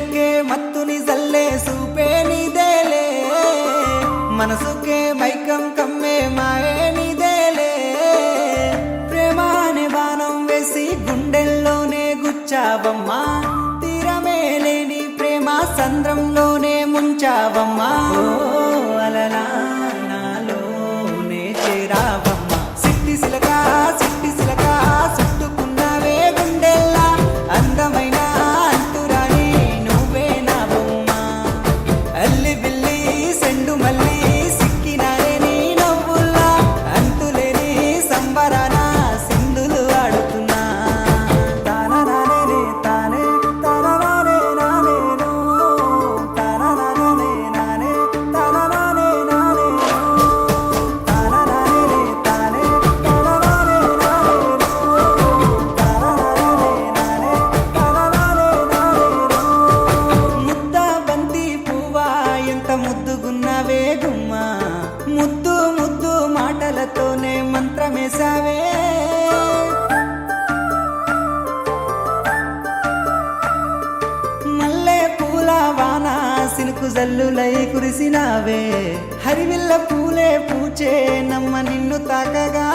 గుండెకే మత్తుని జల్లే సూపే నీదేలే మనసుకే మైకం కమ్మే మాయే నీదేలే ప్రేమ అనే బాణం వేసి గుండెల్లోనే గుచ్చావమ్మా తీరమే లేని ప్రేమ సంద్రంలోనే ముంచావమ్మా ఓ అలలా నాలోనే చేరావమ్మా సిట్టి సిలక చుట్టుకున్నావే గుండెల్లా అందమైన అంతురాని నువ్వే నా బొమ్మ అల్లి బిల్లి సెండు మల్లి సిక్కినారే నీ నవ్వుల్లా అంతులేని సంబరాన సింధులు ఆడుతున్నా తానరానే తానే తానరానే నానేనో తానరానే నానే తానరానే నానేనో తానరానే తానే తానరానే నానేనో తానరానే నానే తానరానే నానేనో ముద్ద బంతి పువ్వా ఎంత ముద్దుగున్నావే గుమ్మా ముద్దు ముద్దు మాటలతోనే మంత్రమేశావే మల్లె పూల వాన సినుకు జల్లులై కురిసినావే హరివిల్ల పూలే పూచే నమ్మ నిన్ను తాకగా